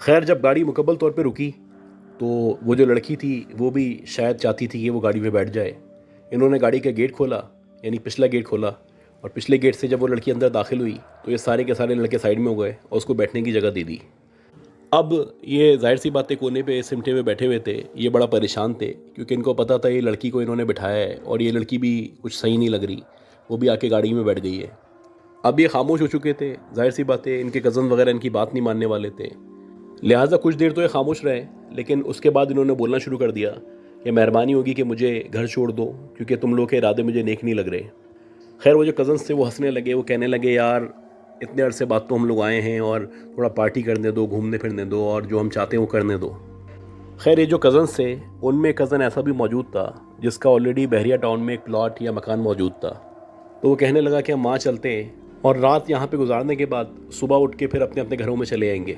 خیر جب گاڑی مکمل طور پہ رکی تو وہ جو لڑکی تھی وہ بھی شاید چاہتی تھی کہ وہ گاڑی پہ بیٹھ جائے. انہوں نے گاڑی کا گیٹ کھولا، یعنی پچھلا گیٹ کھولا، اور پچھلے گیٹ سے جب وہ لڑکی اندر داخل ہوئی تو یہ سارے کے سارے لڑکے سائڈ میں ہو گئے اور اس کو بیٹھنے کی جگہ دے دی. اب یہ ظاہر سی باتیں کونے پہ سمٹے میں بیٹھے ہوئے تھے، یہ بڑا پریشان تھے کیونکہ ان کو پتہ تھا یہ لڑکی کو انہوں نے بٹھایا ہے اور یہ لڑکی بھی کچھ صحیح نہیں لگ رہی، وہ بھی آ کے گاڑی میں بیٹھ گئی ہے. اب یہ خاموش ہو چکے تھے، ظاہر سی باتیں ان کے کزن وغیرہ ان کی بات نہیں ماننے والے تھے، لہٰذا کچھ دیر تو یہ خاموش رہے، لیکن اس کے بعد انہوں نے بولنا شروع کر دیا کہ مہربانی ہوگی کہ مجھے گھر چھوڑ دو کیونکہ تم لوگ کے ارادے مجھے نیک نہیں لگ رہے. خیر وہ جو کزنس تھے وہ ہنسنے لگے، وہ کہنے لگے یار اتنے عرصے بعد تو ہم لوگ آئے ہیں اور تھوڑا پارٹی کرنے دو، گھومنے پھرنے دو، اور جو ہم چاہتے ہیں وہ کرنے دو. خیر یہ جو کزنس تھے ان میں کزن ایسا بھی موجود تھا جس کا آلریڈی بحریہ ٹاؤن میں ایک پلاٹ یا مکان موجود تھا. تو وہ کہنے لگا کہ ہم وہاں چلتے ہیں اور رات یہاں پہ گزارنے کے بعد صبح اٹھ کے پھر اپنے اپنے گھروں میں چلے آئیں گے.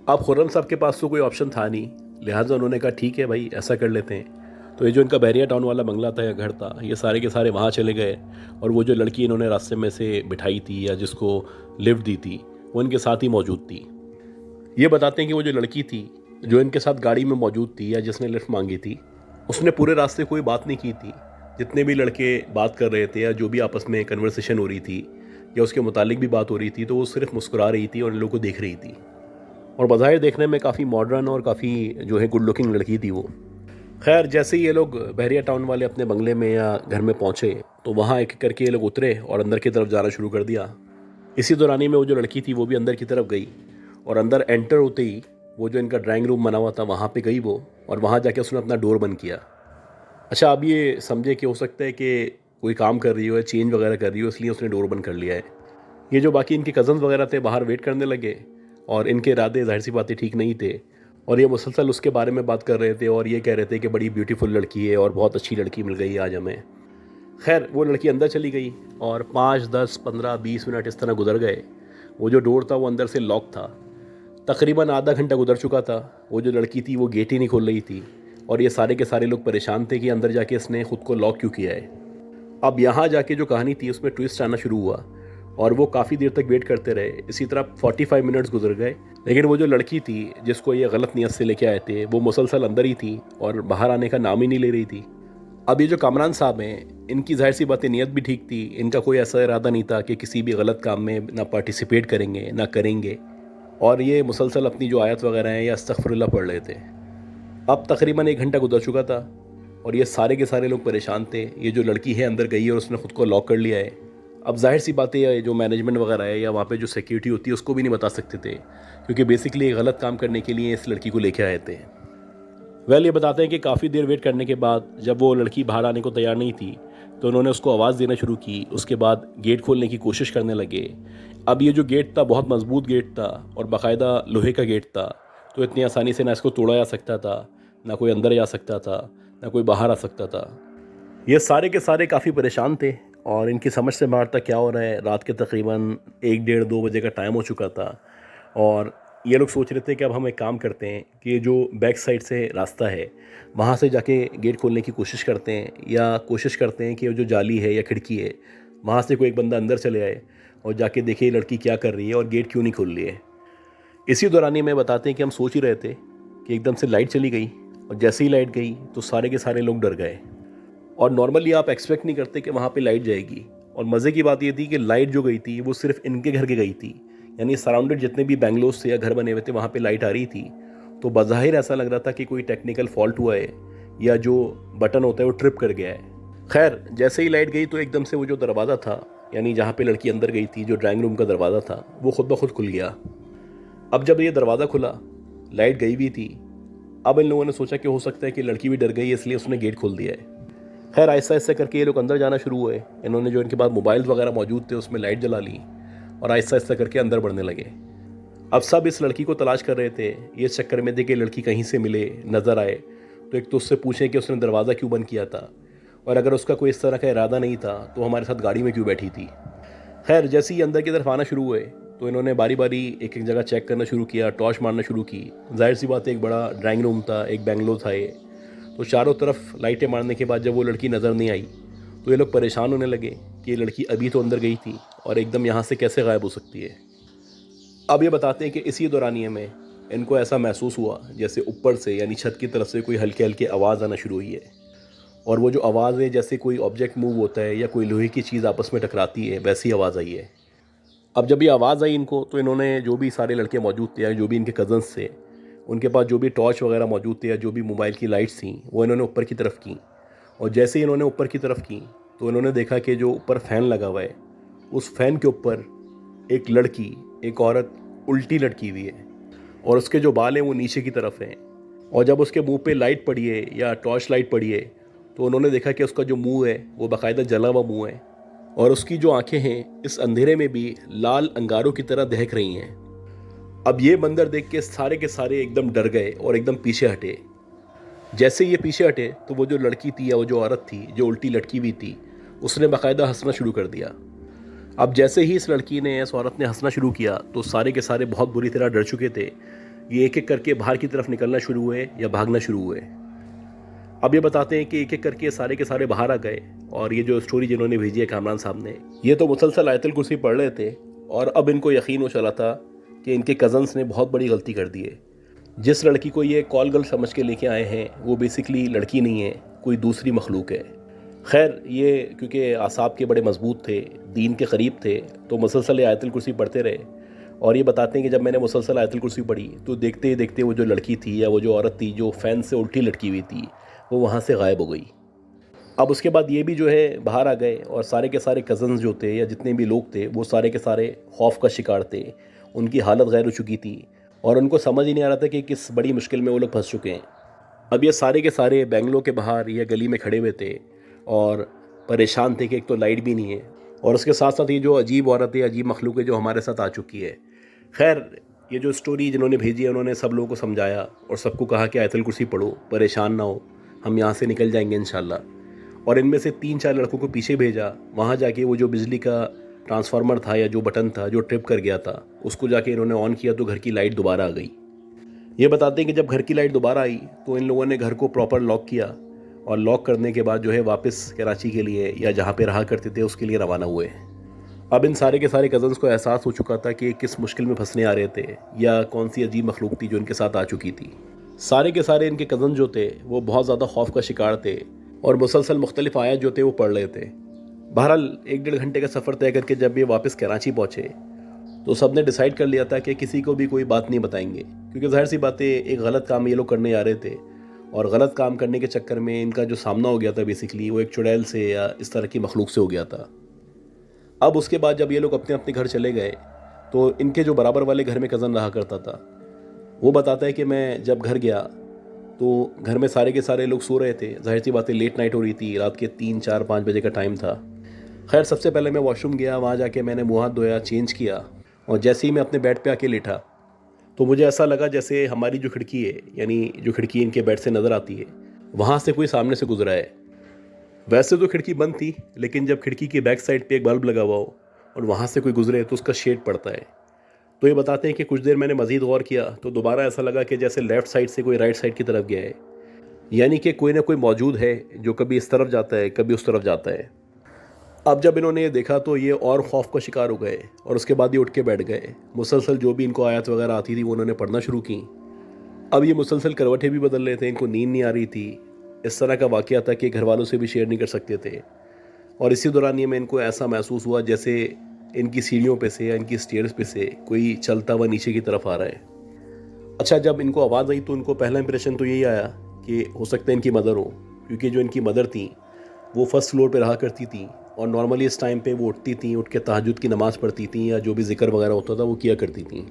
اب خرم صاحب کے پاس تو کوئی آپشن تھا نہیں، لہٰذا انہوں نے کہا ٹھیک ہے بھائی ایسا کر لیتے ہیں. تو یہ جو ان کا بحریہ ٹاؤن والا بنگلہ تھا یا گھر تھا، یہ سارے کے سارے وہاں چلے گئے، اور وہ جو لڑکی انہوں نے راستے میں سے بٹھائی تھی یا جس کو لفٹ دی تھی وہ ان کے ساتھ ہی موجود تھی. یہ بتاتے ہیں کہ وہ جو لڑکی تھی جو ان کے ساتھ گاڑی میں موجود تھی یا جس نے لفٹ مانگی تھی، اس نے پورے راستے کوئی بات نہیں کی تھی. جتنے بھی لڑکے بات کر رہے تھے یا جو بھی آپس میں کنورسیشن ہو رہی تھی یا اس کے متعلق بھی بات ہو رہی تھی، تو وہ صرف مسکرا رہی تھی اور ان لوگوں کو دیکھ رہی تھی، اور بظاہر دیکھنے میں کافی ماڈرن اور کافی جو ہے گڈ لکنگ لڑکی تھی وہ. خیر جیسے ہی یہ لوگ بحریہ ٹاؤن والے اپنے بنگلے میں یا گھر میں پہنچے تو وہاں ایک کر کے یہ لوگ اترے اور اندر کی طرف جانا شروع کر دیا. اسی دورانی میں وہ جو لڑکی تھی وہ بھی اندر کی طرف گئی، اور اندر انٹر ہوتے ہی وہ جو ان کا ڈرائنگ روم بنا ہوا تھا وہاں پہ گئی وہ، اور وہاں جا کے اس نے اپنا ڈور بند کیا. اچھا اب یہ سمجھے کہ ہو سکتا ہے کہ کوئی کام کر رہی ہو یا چینج وغیرہ کر رہی ہو، اس لیے اس نے ڈور بند کر لیا ہے. یہ جو باقی ان کے کزنز وغیرہ تھے باہر ویٹ کرنے لگے، اور ان کے ارادے ظاہر سی باتیں ٹھیک نہیں تھے، اور یہ مسلسل اس کے بارے میں بات کر رہے تھے اور یہ کہہ رہے تھے کہ بڑی بیوٹیفل لڑکی ہے اور بہت اچھی لڑکی مل گئی آج ہمیں. خیر وہ لڑکی اندر چلی گئی اور 5 10 15 20 منٹ اس طرح گزر گئے. وہ جو ڈور تھا وہ اندر سے لاک تھا. تقریباً آدھا گھنٹہ گزر چکا تھا، وہ جو لڑکی تھی وہ گیٹ ہی نہیں کھول رہی تھی، اور یہ سارے کے سارے لوگ پریشان تھے کہ اندر جا کے اس نے خود کو لاک کیوں کیا ہے. اب یہاں جا کے جو کہانی تھی اس میں ٹویسٹ آنا شروع ہوا، اور وہ کافی دیر تک ویٹ کرتے رہے. اسی طرح 45 منٹس گزر گئے، لیکن وہ جو لڑکی تھی جس کو یہ غلط نیت سے لے کے آئے تھے وہ مسلسل اندر ہی تھی اور باہر آنے کا نام ہی نہیں لے رہی تھی. اب یہ جو کامران صاحب ہیں ان کی ظاہر سی باتیں نیت بھی ٹھیک تھی، ان کا کوئی ایسا ارادہ نہیں تھا کہ کسی بھی غلط کام میں نہ پارٹیسپیٹ کریں گے نہ کریں گے، اور یہ مسلسل اپنی جو آیت وغیرہ ہیں یا استغفر اللہ پڑھ رہے تھے. اب تقریباً 1 گھنٹہ گزر چکا تھا اور یہ سارے کے سارے لوگ پریشان تھے. یہ جو لڑکی ہے اندر گئی اور اس نے خود کو لاک کر لیا ہے. اب ظاہر سی باتیں ہے جو مینجمنٹ وغیرہ ہے یا وہاں پہ جو سیکیورٹی ہوتی ہے اس کو بھی نہیں بتا سکتے تھے، کیونکہ بیسکلی غلط کام کرنے کے لیے اس لڑکی کو لے کے آئے تھے. یہ بتاتے ہیں کہ کافی دیر ویٹ کرنے کے بعد جب وہ لڑکی باہر آنے کو تیار نہیں تھی تو انہوں نے اس کو آواز دینا شروع کی. اس کے بعد گیٹ کھولنے کی کوشش کرنے لگے. اب یہ جو گیٹ تھا بہت مضبوط گیٹ تھا اور باقاعدہ لوہے کا گیٹ تھا، تو اتنی آسانی سے نہ اس کو توڑا جا سکتا تھا، نہ کوئی اندر جا سکتا تھا، نہ کوئی باہر آ سکتا تھا. یہ سارے کے سارے کافی پریشان تھے اور ان کی سمجھ سے باہر تھا کیا ہو رہا ہے. رات کے تقریباً 1 1:30 2 بجے کا ٹائم ہو چکا تھا، اور یہ لوگ سوچ رہے تھے کہ اب ہم ایک کام کرتے ہیں کہ جو بیک سائڈ سے راستہ ہے وہاں سے جا کے گیٹ کھولنے کی کوشش کرتے ہیں، یا کوشش کرتے ہیں کہ وہ جو جالی ہے یا کھڑکی ہے وہاں سے کوئی ایک بندہ اندر چلے آئے اور جا کے دیکھے یہ لڑکی کیا کر رہی ہے اور گیٹ کیوں نہیں کھول رہی ہے. اسی دورانی میں بتاتے ہیں کہ ہم سوچ ہی رہے تھے کہ ایک دم سے لائٹ چلی گئی، اور جیسے ہی لائٹ گئی تو سارے کے سارے لوگ ڈر گئے. اور نارملی آپ ایکسپیکٹ نہیں کرتے کہ وہاں پہ لائٹ جائے گی، اور مزے کی بات یہ تھی کہ لائٹ جو گئی تھی وہ صرف ان کے گھر کے گئی تھی، یعنی سراؤنڈڈ جتنے بھی بنگلوز تھے یا گھر بنے ہوئے تھے وہاں پہ لائٹ آ رہی تھی. تو بظاہر ایسا لگ رہا تھا کہ کوئی ٹیکنیکل فالٹ ہوا ہے یا جو بٹن ہوتا ہے وہ ٹرپ کر گیا ہے. خیر جیسے ہی لائٹ گئی تو ایک دم سے وہ جو دروازہ تھا، یعنی جہاں پہ لڑکی اندر گئی تھی جو ڈرائنگ روم کا دروازہ تھا، وہ خود بخود کھل گیا. اب جب یہ دروازہ کھلا لائٹ گئی بھی تھی. اب ان لوگوں نے سوچا کہ ہو سکتا ہے کہ لڑکی بھی ڈر گئی، اس لیے اس نے گیٹ کھول دیا ہے. خیر آہستہ آہستہ کر کے یہ لوگ اندر جانا شروع ہوئے. انہوں نے جو ان کے پاس موبائل وغیرہ موجود تھے اس میں لائٹ جلا لی اور آہستہ آہستہ کر کے اندر بڑھنے لگے. اب سب اس لڑکی کو تلاش کر رہے تھے، یہ اس چکر میں تھے کہ لڑکی کہیں سے ملے، نظر آئے تو ایک تو اس سے پوچھیں کہ اس نے دروازہ کیوں بند کیا تھا، اور اگر اس کا کوئی اس طرح کا ارادہ نہیں تھا تو ہمارے ساتھ گاڑی میں کیوں بیٹھی تھی. خیر جیسے ہی اندر کی طرف آنا شروع ہوئے تو انہوں نے باری باری ایک ایک جگہ چیک کرنا شروع کیا، ٹارچ مارنا شروع کی. ظاہر سی بات ہے ایک بڑا ڈرائنگ روم تھا، ایک بنگلو تھا یہ، تو چاروں طرف لائٹیں مارنے کے بعد جب وہ لڑکی نظر نہیں آئی تو یہ لوگ پریشان ہونے لگے کہ یہ لڑکی ابھی تو اندر گئی تھی اور ایک دم یہاں سے کیسے غائب ہو سکتی ہے. اب یہ بتاتے ہیں کہ اسی دورانیے میں ان کو ایسا محسوس ہوا جیسے اوپر سے یعنی چھت کی طرف سے کوئی ہلکے ہلکے آواز آنا شروع ہوئی ہے، اور وہ جو آواز ہے جیسے کوئی آبجیکٹ موو ہوتا ہے یا کوئی لوہے کی چیز آپس میں ٹکراتی ہے، ویسی آواز آئی ہے۔ اب جب یہ آواز آئی ان کو، تو انہوں نے جو بھی سارے لڑکے موجود تھے یا جو بھی ان کے کزنس تھے، ان کے پاس جو بھی ٹارچ وغیرہ موجود تھے یا جو بھی موبائل کی لائٹس تھیں، وہ انہوں نے اوپر کی طرف کیں، اور جیسے ہی انہوں نے اوپر کی طرف کیں تو انہوں نے دیکھا کہ جو اوپر فین لگا ہوا ہے، اس فین کے اوپر ایک لڑکی، ایک عورت الٹی لٹکی ہوئی ہے، اور اس کے جو بال ہیں وہ نیچے کی طرف ہیں، اور جب اس کے منہ پہ لائٹ پڑی ہے یا ٹارچ لائٹ پڑی ہے تو انہوں نے دیکھا کہ اس کا جو منہ ہے وہ باقاعدہ جلا ہوا منہ ہے، اور اس کی جو آنکھیں ہیں اس اندھیرے میں بھی لال انگاروں کی طرح دہک رہی ہیں۔ اب یہ منظر دیکھ کے سارے کے سارے ایک دم ڈر گئے اور ایک دم پیچھے ہٹے۔ جیسے یہ پیچھے ہٹے تو وہ جو لڑکی تھی یا وہ جو عورت تھی جو الٹی لٹکی ہوئی تھی، اس نے باقاعدہ ہنسنا شروع کر دیا۔ اب جیسے ہی اس لڑکی نے، اس عورت نے ہنسنا شروع کیا تو سارے کے سارے بہت بری طرح ڈر چکے تھے۔ یہ ایک ایک کر کے باہر کی طرف نکلنا شروع ہوئے یا بھاگنا شروع ہوئے۔ اب یہ بتاتے ہیں کہ ایک ایک کر کے سارے کے سارے باہر آ گئے، اور یہ جو اسٹوری جنہوں نے بھیجی ہے کامران صاحب نے، یہ تو مسلسل آیت الکرسی پڑھ رہے تھے، اور اب ان کو یقین ہو چلا تھا کہ ان کے کزنس نے بہت بڑی غلطی کر دی ہے۔ جس لڑکی کو یہ کال گرل سمجھ کے لے کے آئے ہیں وہ بیسکلی لڑکی نہیں ہے، کوئی دوسری مخلوق ہے۔ خیر، یہ کیونکہ اعصاب کے بڑے مضبوط تھے، دین کے قریب تھے، تو مسلسل آیت الکرسی پڑھتے رہے، اور یہ بتاتے ہیں کہ جب میں نے مسلسل آیت الکرسی پڑھی تو دیکھتے ہی دیکھتے وہ جو لڑکی تھی یا وہ جو عورت تھی جو فین سے الٹی لٹکی ہوئی تھی، وہ وہاں سے غائب ہو گئی۔ اب اس کے بعد یہ بھی جو ہے باہر آ گئے، اور سارے کے سارے کزنز جو تھے یا جتنے بھی لوگ تھے وہ سارے کے سارے خوف کا شکار تھے، ان کی حالت غیر ہو چکی تھی، اور ان کو سمجھ ہی نہیں آ رہا تھا کہ کس بڑی مشکل میں وہ لوگ پھنس چکے ہیں۔ اب یہ سارے کے سارے بینگلو کے باہر یا گلی میں کھڑے ہوئے تھے اور پریشان تھے کہ ایک تو لائٹ بھی نہیں ہے، اور اس کے ساتھ ساتھ یہ جو عجیب عورت ہے، عجیب مخلوق ہے جو ہمارے ساتھ آ چکی ہے۔ خیر، یہ جو اسٹوری جنہوں نے بھیجی ہے انہوں نے سب لوگوں کو سمجھایا اور سب کو کہا کہ آیت الکرسی پڑھو، پریشان نہ ہو، ہم یہاں سے نکل جائیں گے انشاءاللہ۔ اور ان میں سے 3-4 لڑکوں کو پیچھے بھیجا، وہاں جا کے وہ جو بجلی کا ٹرانسفارمر تھا یا جو بٹن تھا جو ٹرپ کر گیا تھا، اس کو جا کے انہوں نے آن کیا تو گھر کی لائٹ دوبارہ آ گئی۔ یہ بتاتے ہیں کہ جب گھر کی لائٹ دوبارہ آئی تو ان لوگوں نے گھر کو پراپر لاک کیا، اور لاک کرنے کے بعد جو ہے واپس کراچی کے لیے یا جہاں پہ رہا کرتے تھے اس کے لیے روانہ ہوئے۔ اب ان سارے کے سارے کزنس کو احساس ہو چکا تھا کہ کس مشکل میں پھنسنے آ رہے تھے یا کون سی عجیب مخلوق تھی جو ان کے ساتھ آ چکی تھی۔ سارے کے سارے ان کے کزن جو تھے وہ بہت زیادہ خوف کا شکار تھے، اور مسلسل مختلف آیات جو تھے وہ پڑھ رہے تھے۔ بہرحال 1-1.5 گھنٹے کا سفر طے کر کے جب یہ واپس کراچی پہنچے تو سب نے ڈیسائیڈ کر لیا تھا کہ کسی کو بھی کوئی بات نہیں بتائیں گے، کیونکہ ظاہر سی بات ہے ایک غلط کام یہ لوگ کرنے آ رہے تھے، اور غلط کام کرنے کے چکر میں ان کا جو سامنا ہو گیا تھا بیسکلی وہ ایک چڑیل سے یا اس طرح کی مخلوق سے ہو گیا تھا۔ اب اس کے بعد جب یہ لوگ اپنے اپنے گھر چلے گئے تو ان کے جو برابر والے گھر میں کزن رہا کرتا تھا وہ بتاتا ہے کہ میں جب گھر گیا تو گھر میں سارے کے سارے لوگ سو رہے تھے، ظاہر سی بات ہے لیٹ نائٹ ہو رہی تھی، رات کے 3-4-5 بجے کا ٹائم تھا۔ خیر، سب سے پہلے میں واش روم گیا، وہاں جا کے میں نے منہ ہاتھ دھویا، چینج کیا، اور جیسے ہی میں اپنے بیڈ پہ آ کے لیٹا تو مجھے ایسا لگا جیسے ہماری جو کھڑکی ہے، یعنی جو کھڑکی ان کے بیڈ سے نظر آتی ہے، وہاں سے کوئی سامنے سے گزرا ہے۔ ویسے تو کھڑکی بند تھی، لیکن جب کھڑکی کے بیک سائڈ پہ ایک بلب لگا ہوا ہو اور وہاں سے کوئی گزرے تو اس کا شیڈ پڑتا ہے۔ تو یہ بتاتے ہیں کہ کچھ دیر میں نے مزید غور کیا تو دوبارہ ایسا لگا کہ جیسے لیفٹ سائڈ سے کوئی رائٹ سائڈ کی طرف گیا ہے، یعنی کہ کوئی نہ کوئی موجود ہے جو کبھی اس طرف جاتا ہے کبھی اس طرف جاتا ہے۔ اب جب انہوں نے یہ دیکھا تو یہ اور خوف کا شکار ہو گئے، اور اس کے بعد یہ اٹھ کے بیٹھ گئے۔ مسلسل جو بھی ان کو آیات وغیرہ آتی تھی وہ انہوں نے پڑھنا شروع کی۔ اب یہ مسلسل کروٹیں بھی بدل رہے تھے، ان کو نیند نہیں آ رہی تھی۔ اس طرح کا واقعہ تھا کہ گھر والوں سے بھی شیئر نہیں کر سکتے تھے، اور اسی دوران یہ میں ان کو ایسا محسوس ہوا جیسے ان کی سیڑھیوں پہ سے یا ان کی سٹیئرز پہ سے کوئی چلتا ہوا نیچے کی طرف آ رہا ہے۔ اچھا، جب ان کو آواز آئی تو ان کو پہلا امپریشن تو یہی آیا کہ ہو سکتا ہے ان کی مدر ہو، کیونکہ جو ان کی مدر تھیں وہ فرسٹ فلور پہ رہا کرتی تھیں، اور نارملی اس ٹائم پہ وہ اٹھتی تھیں، اٹھ کے تہجد کی نماز پڑھتی تھیں یا جو بھی ذکر وغیرہ ہوتا تھا وہ کیا کرتی تھیں۔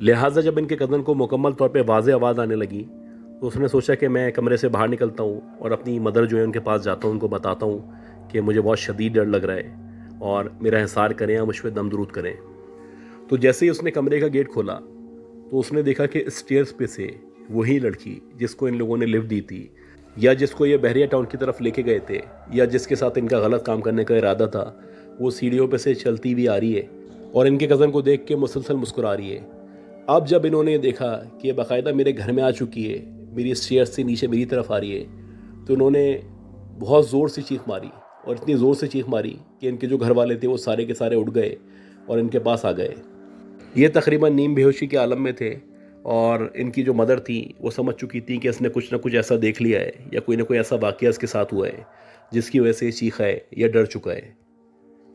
لہٰذا جب ان کے کزن کو مکمل طور پہ واضح آواز آنے لگی تو اس نے سوچا کہ میں کمرے سے باہر نکلتا ہوں اور اپنی مدر جو ہے ان کے پاس جاتا ہوں، ان کو بتاتا ہوں کہ مجھے بہت شدید ڈر لگ رہا ہے اور میرا حصار کریں یا مجھ پہ دم درود کریں۔ تو جیسے ہی اس نے کمرے کا گیٹ کھولا تو اس نے دیکھا کہ اسٹیئرز پہ سے وہی لڑکی جس کو ان لوگوں نے لفٹ دی تھی، یا جس کو یہ بحریہ ٹاؤن کی طرف لے کے گئے تھے، یا جس کے ساتھ ان کا غلط کام کرنے کا ارادہ تھا، وہ سیڑھیوں پہ سے چلتی ہوئی آ رہی ہے اور ان کے کزن کو دیکھ کے مسلسل مسکرا رہی ہے۔ اب جب انہوں نے دیکھا کہ یہ باقاعدہ میرے گھر میں آ چکی ہے، میری اسٹیئرز سے نیچے میری طرف آ رہی ہے، تو انہوں نے بہت زور سے چیخ ماری، اور اتنی زور سے چیخ ماری کہ ان کے جو گھر والے تھے وہ سارے کے سارے اٹھ گئے اور ان کے پاس آ گئے۔ یہ تقریباً نیم بے ہوشی کے عالم میں تھے، اور ان کی جو مدر تھی وہ سمجھ چکی تھی کہ اس نے کچھ نہ کچھ ایسا دیکھ لیا ہے یا کوئی نہ کوئی ایسا واقعہ اس کے ساتھ ہوا ہے جس کی وجہ سے یہ چیخا ہے یا ڈر چکا ہے۔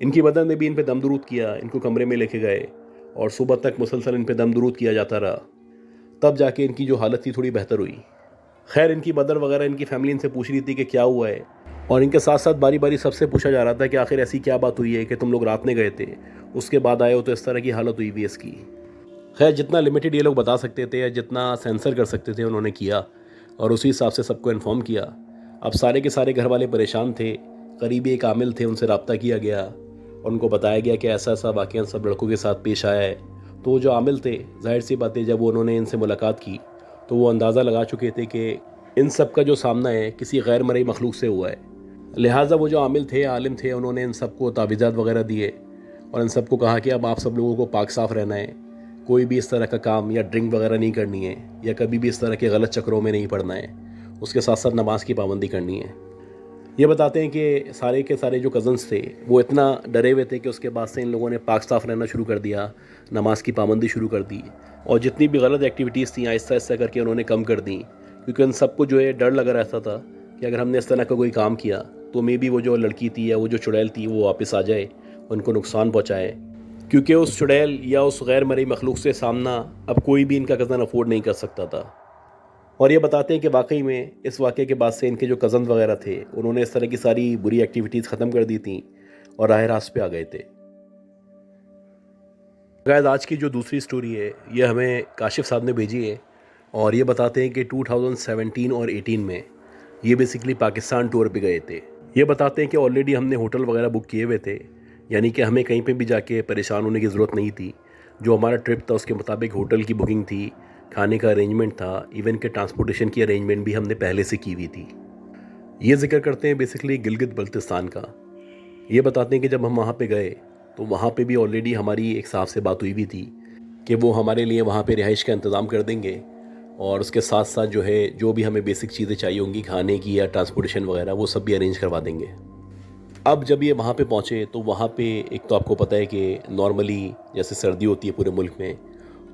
ان کی مدر نے بھی ان پہ دم درود کیا، ان کو کمرے میں لے کے گئے اور صبح تک مسلسل ان پہ دم درود کیا جاتا رہا، تب جا کے ان کی جو حالت تھی تھوڑی بہتر ہوئی۔ خیر ان کی مدر وغیرہ ان کی فیملی ان سے پوچھ رہی تھی کہ کیا ہوا ہے، اور ان کے ساتھ ساتھ باری باری سب سے پوچھا جا رہا تھا کہ آخر ایسی کیا بات ہوئی ہے کہ تم لوگ رات میں گئے تھے، اس کے بعد آئے ہو تو اس طرح کی حالت ہوئی ہوئی ہے اس کی۔ خیر جتنا لمیٹڈ یہ لوگ بتا سکتے تھے یا جتنا سینسر کر سکتے تھے انہوں نے کیا، اور اسی حساب سے سب کو انفارم کیا۔ اب سارے کے سارے گھر والے پریشان تھے، قریبی ایک عامل تھے، ان سے رابطہ کیا گیا اور ان کو بتایا گیا کہ ایسا ایسا واقعہ سب لڑکوں کے ساتھ پیش آیا ہے۔ تو وہ جو عامل تھے، ظاہر سی بات ہے جب انہوں نے ان سے ملاقات کی تو وہ اندازہ لگا چکے تھے کہ ان سب کا جو سامنا ہے کسی غیر مرئی مخلوق سے ہوا ہے۔ لہٰذا وہ جو عامل تھے، عالم تھے، انہوں نے ان سب کو تعویذات وغیرہ دیے اور ان سب کو کہا کہ اب آپ سب لوگوں کو پاک صاف رہنا ہے، کوئی بھی اس طرح کا کام یا ڈرنک وغیرہ نہیں کرنی ہے یا کبھی بھی اس طرح کے غلط چکروں میں نہیں پڑنا ہے، اس کے ساتھ ساتھ نماز کی پابندی کرنی ہے۔ یہ بتاتے ہیں کہ سارے کے سارے جو کزنس تھے وہ اتنا ڈرے ہوئے تھے کہ اس کے بعد سے ان لوگوں نے پاک صاف رہنا شروع کر دیا، نماز کی پابندی شروع کر دی، اور جتنی بھی غلط ایکٹیویٹیز تھیں آہستہ آہستہ کر کے انہوں نے کم کر دیں، کیونکہ ان سب کو جو ہے ڈر لگا رہتا تھا کہ اگر ہم نے اس طرح کا کوئی کام کیا تو مے بی وہ جو لڑکی تھی یا وہ جو چڑیل تھی وہ واپس آ جائے، ان کو نقصان پہنچائے، کیونکہ اس چڑیل یا اس غیر مرئی مخلوق سے سامنا اب کوئی بھی ان کا کزن افورڈ نہیں کر سکتا تھا۔ اور یہ بتاتے ہیں کہ واقعی میں اس واقعے کے بعد سے ان کے جو کزن وغیرہ تھے انہوں نے اس طرح کی ساری بری ایکٹیویٹیز ختم کر دی تھیں اور راہ راست پہ آ گئے تھے۔ غیر آج کی جو دوسری سٹوری ہے یہ ہمیں کاشف صاحب نے بھیجی ہے، اور یہ بتاتے ہیں کہ 2017 اور 18 میں یہ بیسیکلی پاکستان ٹور پہ گئے تھے۔ یہ بتاتے ہیں کہ آلریڈی ہم نے ہوٹل وغیرہ بک کیے ہوئے تھے، یعنی کہ ہمیں کہیں پہ بھی جا کے پریشان ہونے کی ضرورت نہیں تھی۔ جو ہمارا ٹرپ تھا اس کے مطابق ہوٹل کی بکنگ تھی، کھانے کا ارینجمنٹ تھا، ایون کہ ٹرانسپورٹیشن کی ارینجمنٹ بھی ہم نے پہلے سے کی ہوئی تھی۔ یہ ذکر کرتے ہیں بیسیکلی گلگت بلتستان کا۔ یہ بتاتے ہیں کہ جب ہم وہاں پہ گئے تو وہاں پہ بھی آلریڈی ہماری ایک صاحب سے بات ہوئی بھی تھی کہ وہ ہمارے لیے وہاں پہ رہائش کا انتظام کر دیں گے، اور اس کے ساتھ ساتھ جو ہے جو بھی ہمیں بیسک چیزیں چاہیے ہوں گی کھانے کی یا ٹرانسپورٹیشن وغیرہ وہ سب بھی ارینج کروا دیں گے۔ اب جب یہ وہاں پہ پہنچے تو وہاں پہ ایک تو آپ کو پتہ ہے کہ نارملی جیسے سردی ہوتی ہے پورے ملک میں،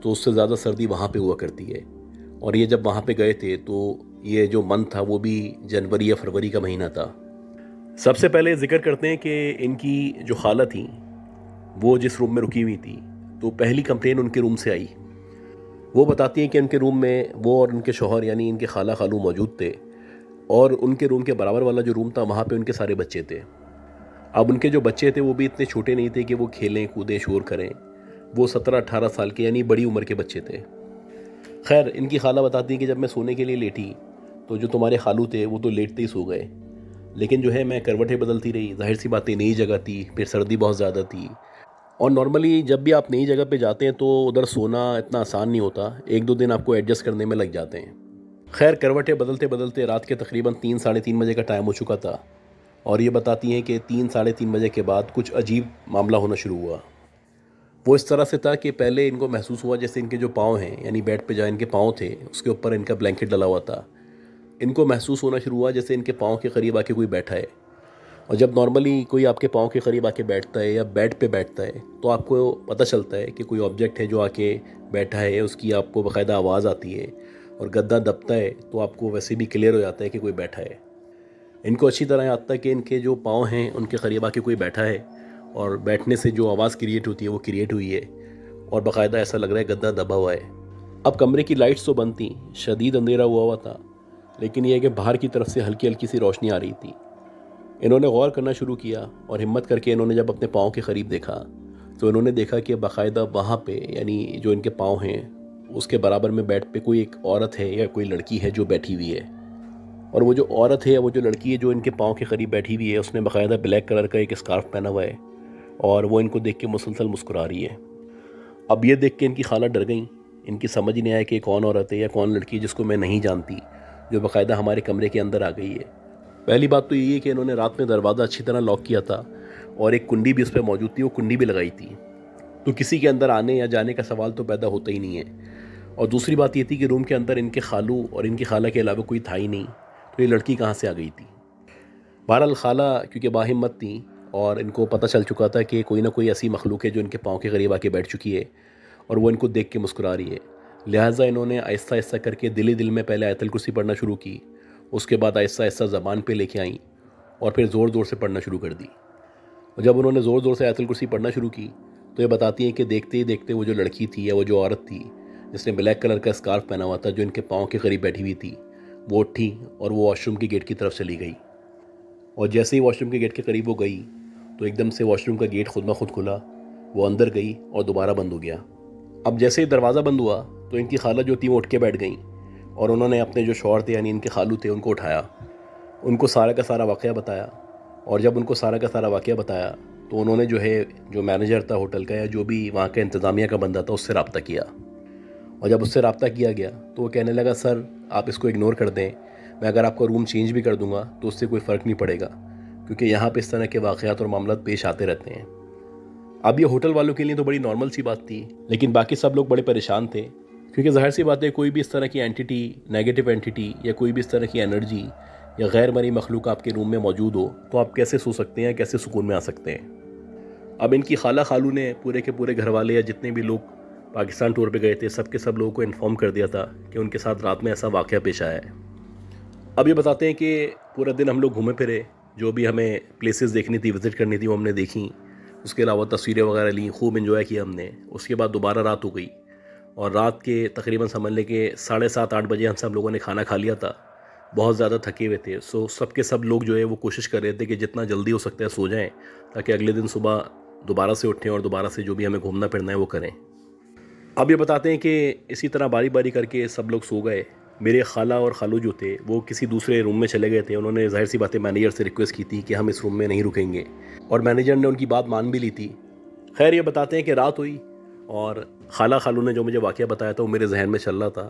تو اس سے زیادہ سردی وہاں پہ ہوا کرتی ہے، اور یہ جب وہاں پہ گئے تھے تو یہ جو منتھ تھا وہ بھی جنوری یا فروری کا مہینہ تھا۔ سب سے پہلے ذکر کرتے ہیں کہ ان کی جو خالہ تھیں وہ جس روم میں رکی ہوئی تھی تو پہلی کمپلین ان کے روم سے آئی۔ وہ بتاتی ہیں کہ ان کے روم میں وہ اور ان کے شوہر یعنی ان کے خالہ خالو موجود تھے، اور ان کے روم کے برابر والا جو روم تھا وہاں پہ ان کے سارے بچے تھے۔ اب ان کے جو بچے تھے وہ بھی اتنے چھوٹے نہیں تھے کہ وہ کھیلیں کودیں شور کریں، وہ 17-18 سال کے یعنی بڑی عمر کے بچے تھے۔ خیر ان کی خالہ بتاتی ہیں کہ جب میں سونے کے لیے لیٹی تو جو تمہارے خالو تھے وہ تو لیٹتے ہی سو گئے، لیکن جو ہے میں کروٹیں بدلتی رہی، ظاہر سی باتیں نئی جگہ تھی، پھر سردی بہت زیادہ تھی، اور نارملی جب بھی آپ نئی جگہ پہ جاتے ہیں تو ادھر سونا اتنا آسان نہیں ہوتا، 1-2 دن آپ کو ایڈجسٹ کرنے میں لگ جاتے ہیں۔ خیر کروٹیں بدلتے بدلتے رات کے تقریباً 3-3:30 بجے کا ٹائم ہو چکا تھا، اور یہ بتاتی ہیں کہ 3-3:30 بجے کے بعد کچھ عجیب معاملہ ہونا شروع ہوا۔ وہ اس طرح سے تھا کہ پہلے ان کو محسوس ہوا جیسے ان کے جو پاؤں ہیں یعنی بیڈ پہ جہاں ان کے پاؤں تھے اس کے اوپر ان کا بلینکٹ ڈلا ہوا تھا، ان کو محسوس ہونا شروع ہوا جیسے ان کے پاؤں کے قریب آ کے کوئی بیٹھا ہے، اور جب نارملی کوئی آپ کے پاؤں کے قریب آ کے بیٹھتا ہے یا بیڈ پہ بیٹھتا ہے تو آپ کو پتہ چلتا ہے کہ کوئی آبجیکٹ ہے جو آ کے بیٹھا ہے، اس کی آپ کو باقاعدہ آواز آتی ہے، اور گدا دبتا ہے تو آپ کو ویسے بھی کلیئر ہو جاتا ہے کہ کوئی بیٹھا ہے۔ ان کو اچھی طرح یاد تھا کہ ان کے جو پاؤں ہیں ان کے قریب آ کے کوئی بیٹھا ہے، اور بیٹھنے سے جو آواز کریٹ ہوتی ہے وہ کریٹ ہوئی ہے، اور باقاعدہ ایسا لگ رہا ہے گدا دبا ہوا ہے۔ اب کمرے کی لائٹس تو بند تھیں، شدید اندھیرا ہوا تھا، لیکن یہ ہے کہ باہر کی طرف سے ہلکی ہلکی سی روشنی آ رہی تھی۔ انہوں نے غور کرنا شروع کیا، اور ہمت کر کے انہوں نے جب اپنے پاؤں کے قریب دیکھا تو انہوں نے دیکھا کہ باقاعدہ وہاں پہ یعنی جو ان کے پاؤں ہیں اس کے برابر میں بیڈ پہ کوئی ایک عورت ہے یا کوئی لڑکی ہے جو بیٹھی ہوئی ہے، اور وہ جو عورت ہے یا وہ جو لڑکی ہے جو ان کے پاؤں کے قریب بیٹھی ہوئی ہے اس نے باقاعدہ بلیک کلر کا ایک اسکارف پہنا ہوا ہے، اور وہ ان کو دیکھ کے مسلسل مسکرا رہی ہے۔ اب یہ دیکھ کے ان کی خالہ ڈر گئیں، ان کی سمجھ نہیں آیا کہ کون عورت ہے یا کون لڑکی ہے جس کو میں نہیں جانتی جو باقاعدہ ہمارے کمرے کے اندر آ گئی ہے۔ پہلی بات تو یہ ہے کہ انہوں نے رات میں دروازہ اچھی طرح لاک کیا تھا، اور ایک کنڈی بھی اس پہ موجود تھی، وہ کنڈی بھی لگائی تھی، تو کسی کے اندر آنے یا جانے کا سوال تو پیدا ہوتا ہی نہیں ہے۔ اور دوسری بات یہ تھی کہ روم کے اندر ان کے خالو اور ان کی خالہ کے علاوہ کوئی تھا ہی نہیں، تو یہ لڑکی کہاں سے آ گئی تھی؟ بہرحال خالہ کیونکہ باہمت تھیں اور ان کو پتہ چل چکا تھا کہ کوئی نہ کوئی ایسی مخلوق ہے جو ان کے پاؤں کے قریب آ کے بیٹھ چکی ہے، اور وہ ان کو دیکھ کے مسکرا رہی ہے، لہٰذا انہوں نے آہستہ آہستہ کر کے دل میں پہلے آیت الکرسی پڑھنا شروع کی، اس کے بعد آہستہ آہستہ زبان پہ لے کے آئیں اور پھر زور زور سے پڑھنا شروع کر دی۔ اور جب انہوں نے زور زور سے آیت الکرسی پڑھنا شروع کی تو یہ بتاتی ہیں کہ دیکھتے ہی دیکھتے وہ جو لڑکی تھی یا وہ جو عورت تھی جس نے بلیک کلر کا اسکارف پہنا ہوا تھا، جو ان کے پاؤں کے قریب بیٹھی ہوئی تھی، وہ اٹھی اور وہ واش روم کے گیٹ کی طرف چلی گئی۔ اور جیسے ہی واش روم کے گیٹ کے قریب وہ گئی تو ایک دم سے واش روم کا گیٹ خود بخود کھلا، وہ اندر گئی اور دوبارہ بند ہو گیا۔ اب جیسے ہی دروازہ بند ہوا تو ان کی خالہ جو تھی وہ اٹھ کے بیٹھ گئیں اور انہوں نے اپنے جو شوہر تھے یعنی ان کے خالو تھے ان کو اٹھایا، ان کو سارا کا سارا واقعہ بتایا۔ اور جب ان کو سارا کا سارا واقعہ بتایا تو انہوں نے جو مینیجر تھا ہوٹل کا یا جو بھی وہاں کا انتظامیہ کا بندہ تھا اس سے رابطہ کیا۔ اور جب اس سے رابطہ کیا گیا تو وہ کہنے لگا سر آپ اس کو اگنور کر دیں، میں اگر آپ کا روم چینج بھی کر دوں گا تو اس سے کوئی فرق نہیں پڑے گا، کیونکہ یہاں پہ اس طرح کے واقعات اور معاملات پیش آتے رہتے ہیں۔ اب یہ ہوٹل والوں کے لیے تو بڑی نارمل سی بات تھی، لیکن باقی سب لوگ بڑے پریشان تھے، کیونکہ ظاہر سی بات ہے کوئی بھی اس طرح کی اینٹی نیگیٹو اینٹی یا کوئی بھی اس طرح کی انرجی یا غیر مرئی مخلوق آپ کے روم میں موجود ہو تو آپ کیسے سو سکتے ہیں، کیسے سکون میں آ سکتے ہیں۔ اب ان کی خالہ خالو نے پورے کے پورے گھر والے یا جتنے بھی لوگ پاکستان ٹور پہ گئے تھے سب کے سب لوگوں کو انفارم کر دیا تھا کہ ان کے ساتھ رات میں ایسا واقعہ پیش آیا ہے۔ اب یہ بتاتے ہیں کہ پورا دن ہم لوگ گھومے پھرے، جو بھی ہمیں پلیسز دیکھنی تھی، وزٹ کرنی تھی وہ ہم نے دیکھیں، اس کے علاوہ تصویریں وغیرہ لیں، خوب انجوائے کیا ہم نے۔ اس کے بعد دوبارہ رات ہو گئی اور رات کے تقریباً سمجھ لیں کہ 7:30-8 بجے ہم سب لوگوں نے کھانا کھا لیا تھا، بہت زیادہ تھکے ہوئے تھے۔ سب کے سب لوگ وہ کوشش کر رہے تھے کہ جتنا جلدی ہو سکتا ہے سو جائیں تاکہ اگلے دن صبح دوبارہ سے اٹھیں اور دوبارہ سے جو بھی ہمیں گھومنا پھرنا ہے وہ کریں۔ اب یہ بتاتے ہیں کہ اسی طرح باری باری کر کے سب لوگ سو گئے۔ میرے خالہ اور خالو جو تھے وہ کسی دوسرے روم میں چلے گئے تھے، انہوں نے ظاہر سی باتیں مینیجر سے ریکویسٹ کی تھی کہ ہم اس روم میں نہیں رکیں گے، اور مینیجر نے ان کی بات مان بھی لی تھی۔ خیر یہ بتاتے ہیں کہ رات ہوئی اور خالہ خالو نے جو مجھے واقعہ بتایا تھا وہ میرے ذہن میں چل رہا تھا۔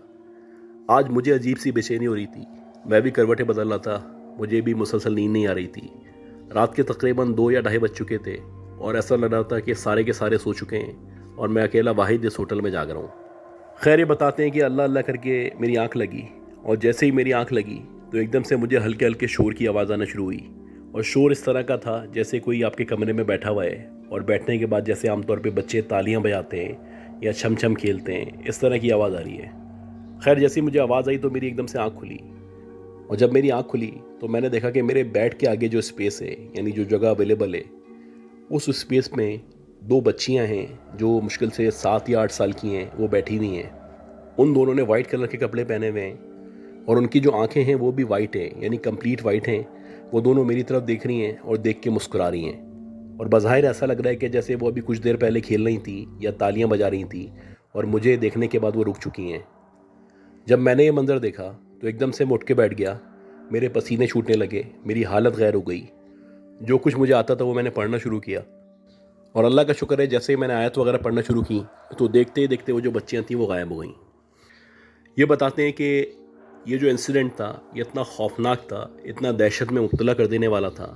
آج مجھے عجیب سی بے چینی ہو رہی تھی، میں بھی کروٹیں بدل رہا تھا، مجھے بھی مسلسل نیند نہیں آ رہی تھی۔ رات کے تقریباً 2 یا 2:30 بج چکے تھے اور ایسا لگ رہا تھا کہ سارے کے سارے سو چکے ہیں اور میں اکیلا واحد اس ہوٹل میں جاگ رہا ہوں۔ خیر یہ بتاتے ہیں کہ اللہ اللہ کر کے میری آنکھ لگی، اور جیسے ہی میری آنکھ لگی تو ایک دم سے مجھے ہلکے ہلکے شور کی آواز آنا شروع ہوئی، اور شور اس طرح کا تھا جیسے کوئی آپ کے کمرے میں بیٹھا ہوا ہے اور بیٹھنے کے بعد جیسے عام طور پہ بچے تالیاں بجاتے ہیں یا چھم چھم کھیلتے ہیں، اس طرح کی آواز آ رہی ہے۔ خیر جیسی مجھے آواز آئی تو میری ایک دم سے آنکھ کھلی، اور جب میری آنکھ کھلی تو میں نے دیکھا کہ میرے بیڈ کے آگے جو اسپیس ہے یعنی جو جگہ اویلیبل ہے اس اسپیس میں 2 بچیاں ہیں جو مشکل سے 7 یا 8 سال کی ہیں، وہ بیٹھی ہوئی ہیں۔ ان دونوں نے وائٹ کلر کے کپڑے پہنے ہوئے ہیں اور ان کی جو آنکھیں ہیں وہ بھی وائٹ ہیں، یعنی کمپلیٹ وائٹ ہیں۔ وہ دونوں میری طرف دیکھ رہی ہیں اور دیکھ کے مسکرا رہی ہیں، اور بظاہر ایسا لگ رہا ہے کہ جیسے وہ ابھی کچھ دیر پہلے کھیل رہی تھیں یا تالیاں بجا رہی تھیں، اور مجھے دیکھنے کے بعد وہ رک چکی ہیں۔ جب میں نے یہ منظر دیکھا تو ایک دم سے میں اٹھ کے بیٹھ گیا، میرے پسینے چھوٹنے لگے، میری حالت غیر ہو گئی۔ جو کچھ مجھے آتا تھا وہ میں نے پڑھنا شروع کیا، اور اللہ کا شکر ہے جیسے ہی میں نے آیت وغیرہ پڑھنا شروع کی تو دیکھتے ہی دیکھتے وہ جو بچیاں تھیں وہ غائب ہو گئیں۔ یہ بتاتے ہیں کہ یہ جو انسیڈنٹ تھا یہ اتنا خوفناک تھا، اتنا دہشت میں مبتلا کر دینے والا تھا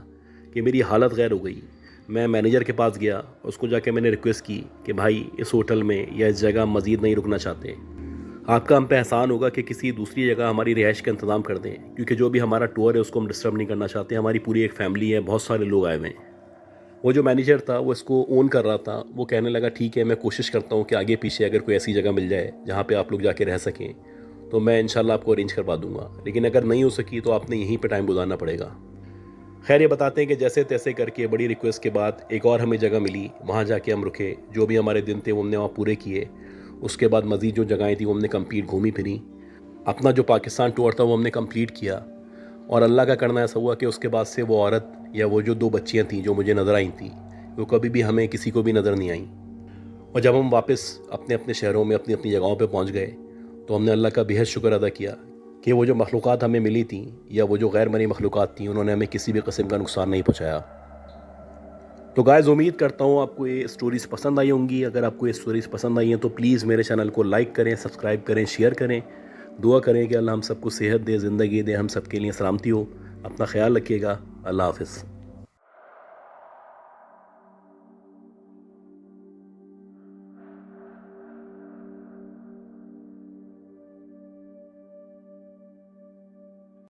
کہ میری حالت غیر ہو گئی۔ میں مینیجر کے پاس گیا، اس کو جا کے میں نے ریکویسٹ کی کہ بھائی اس ہوٹل میں یا اس جگہ مزید نہیں رکنا چاہتے، آپ کا ہم پہ احسان ہوگا کہ کسی دوسری جگہ ہماری رہائش کا انتظام کر دیں، کیونکہ جو بھی ہمارا ٹور ہے اس کو ہم ڈسٹرب نہیں کرنا چاہتے، ہماری پوری ایک فیملی ہے، بہت سارے لوگ آئے ہوئے ہیں۔ وہ جو مینیجر تھا وہ اس کو اون کر رہا تھا، وہ کہنے لگا ٹھیک ہے میں کوشش کرتا ہوں کہ آگے پیچھے اگر کوئی ایسی جگہ مل جائے جہاں پہ آپ لوگ جا کے رہ سکیں تو میں انشاءاللہ آپ کو ارینج کروا دوں گا، لیکن اگر نہیں ہو سکی تو آپ نے یہیں پہ ٹائم گزارنا پڑے گا۔ خیر یہ بتاتے ہیں کہ جیسے تیسے کر کے بڑی ریکویسٹ کے بعد ایک اور ہمیں جگہ ملی، وہاں جا کے ہم رکے، جو بھی ہمارے دن تھے وہ ہم نے وہاں پورے کیے۔ اس کے بعد مزید جو جگہیں تھیں وہ ہم نے کمپلیٹ گھومی پھری، اپنا جو پاکستان ٹور تھا وہ ہم نے کمپلیٹ کیا۔ اور اللہ کا کرنا ایسا ہوا کہ اس کے بعد سے وہ عورت یا وہ جو 2 بچیاں تھیں جو مجھے نظر آئی تھیں وہ کبھی بھی ہمیں کسی کو بھی نظر نہیں آئیں۔ اور جب ہم واپس اپنے اپنے شہروں میں اپنی اپنی جگہوں پہ پہنچ گئے تو ہم نے اللہ کا بہت شکر ادا کیا کہ وہ جو مخلوقات ہمیں ملی تھیں یا وہ جو غیر مرئی مخلوقات تھیں انہوں نے ہمیں کسی بھی قسم کا نقصان نہیں پہنچایا۔ تو گائز امید کرتا ہوں آپ کو یہ سٹوریز پسند آئی ہوں گی۔ اگر آپ کو یہ سٹوریز پسند آئی ہیں تو پلیز میرے چینل کو لائک کریں، سبسکرائب کریں، شیئر کریں، دعا کریں کہ اللہ ہم سب کو صحت دے، زندگی دے، ہم سب کے لیے سلامتی ہو۔ اپنا خیال رکھیے گا، اللہ حافظ۔